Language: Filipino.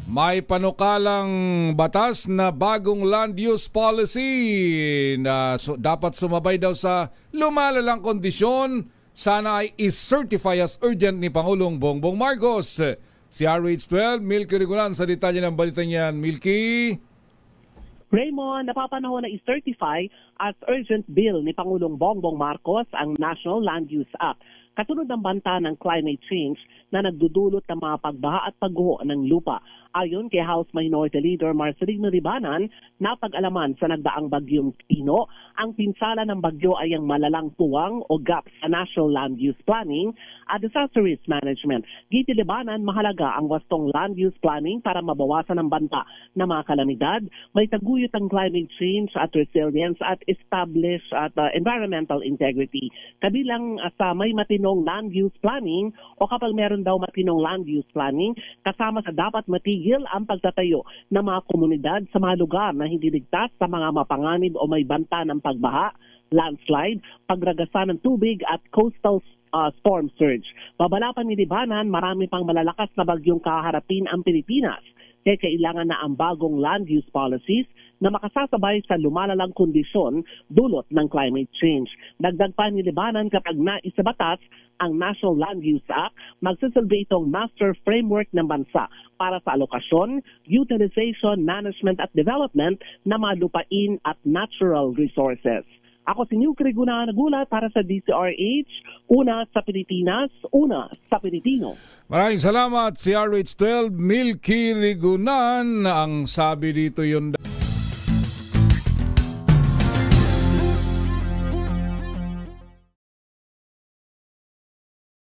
May panukalang batas na bagong land use policy na dapat sumabay daw sa lumalalang kondisyon. Sana ay is-certify as urgent ni Pangulong Bongbong Marcos. Si RH12, Milky Rigunan sa detalye ng balita niyan. Milky? Raymond, napapanahon na i-certify as urgent bill ni Pangulong Bongbong Marcos ang National Land Use Act. Kasunod ng banta ng climate change na nagdudulot ng mga pagbaha at pagguho ng lupa. Ayon kay House Minority Leader Marcelino Ribanan, napag-alaman sa nagdaang bagyong Tino, ang pinsala ng bagyo ay ang malalang puwang o gap sa National Land Use Planning at Disaster Risk Management. Giti Libanan, mahalaga ang wastong land use planning para mabawasan ang banta ng mga kalamidad, may taguyod ang climate change at resilience at establish at environmental integrity. Kabilang sa may matinong land use planning o kapag meron daw matinong land use planning, kasama sa dapat matigil ang pagtatayo ng mga komunidad sa mga lugar na hindi ligtas sa mga mapanganib o may banta ng pagbaha, landslide, pagragasa ng tubig at coastal storm surge. Babalapan ni Libanan, marami pang malalakas na bagyong kaharapin ang Pilipinas. Kaya kailangan na ang bagong land use policies na makasasabay sa lumalalang kondisyon dulot ng climate change. Dagdag pa ni Libanan, kapag naisabatas ang National Land Use Act, magsisilbi itong master framework ng bansa para sa alokasyon, utilization, management at development ng mga lupain at natural resources. Ako si Milky Rigunan, nagulat para sa DCRH, una sa Pilipinas, una sa Pilipino. Maraming salamat si RH12, Milky Rigunan. Ang sabi dito yun.